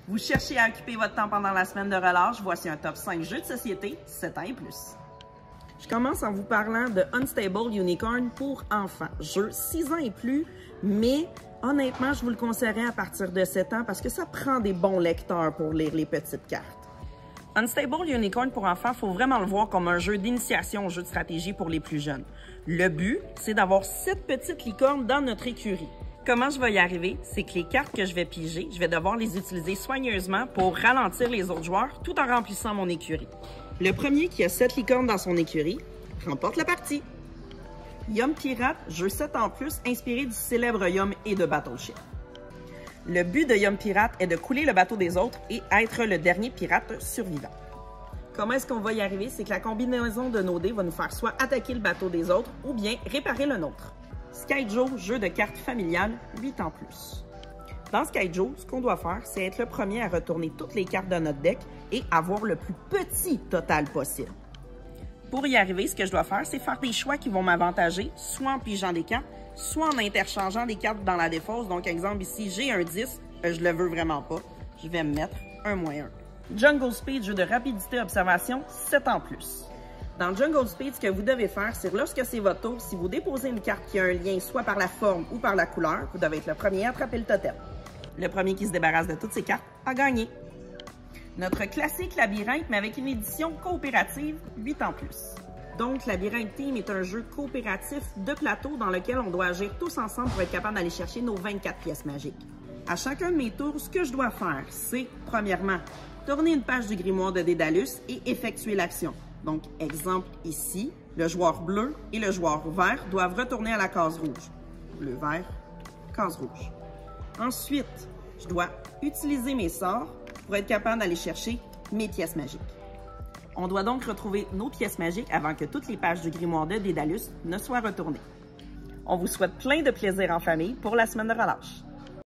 Vous cherchez à occuper votre temps pendant la semaine de relâche? Voici un top 5 jeux de société 7 ans et plus. Je commence en vous parlant de Unstable Unicorn pour enfants. Jeu 6 ans et plus, mais honnêtement, je vous le conseillerais à partir de 7 ans parce que ça prend des bons lecteurs pour lire les petites cartes. Unstable Unicorn pour enfants, il faut vraiment le voir comme un jeu d'initiation au jeu de stratégie pour les plus jeunes. Le but, c'est d'avoir 7 petites licornes dans notre écurie. Comment je vais y arriver? C'est que les cartes que je vais piger, je vais devoir les utiliser soigneusement pour ralentir les autres joueurs tout en remplissant mon écurie. Le premier qui a 7 licornes dans son écurie remporte la partie. Yum Pirate, jeu 7 en plus, inspiré du célèbre Yum et de Battleship. Le but de Yum Pirate est de couler le bateau des autres et être le dernier pirate survivant. Comment est-ce qu'on va y arriver? C'est que la combinaison de nos dés va nous faire soit attaquer le bateau des autres ou bien réparer le nôtre. Skyjo, jeu de cartes familiales, 8 ans plus. Dans Skyjo, ce qu'on doit faire, c'est être le premier à retourner toutes les cartes de notre deck et avoir le plus petit total possible. Pour y arriver, ce que je dois faire, c'est faire des choix qui vont m'avantager, soit en pigeant des cartes, soit en interchangeant des cartes dans la défausse. Donc, exemple, ici, j'ai un 10, je le veux vraiment pas. Je vais me mettre un -1. Jungle Speed, jeu de rapidité observation, 7 ans plus. Dans Jungle Speed, ce que vous devez faire, c'est lorsque c'est votre tour, si vous déposez une carte qui a un lien soit par la forme ou par la couleur, vous devez être le premier à attraper le totem. Le premier qui se débarrasse de toutes ces cartes a gagné. Notre classique labyrinthe, mais avec une édition coopérative, 8 ans plus. Donc, Labyrinthe Team est un jeu coopératif de plateau dans lequel on doit agir tous ensemble pour être capable d'aller chercher nos 24 pièces magiques. À chacun de mes tours, ce que je dois faire, c'est, premièrement, tourner une page du grimoire de Dédalus et effectuer l'action. Donc, exemple ici, le joueur bleu et le joueur vert doivent retourner à la case rouge. Bleu, vert, case rouge. Ensuite, je dois utiliser mes sorts pour être capable d'aller chercher mes pièces magiques. On doit donc retrouver nos pièces magiques avant que toutes les pages du grimoire de Dédalus ne soient retournées. On vous souhaite plein de plaisir en famille pour la semaine de relâche.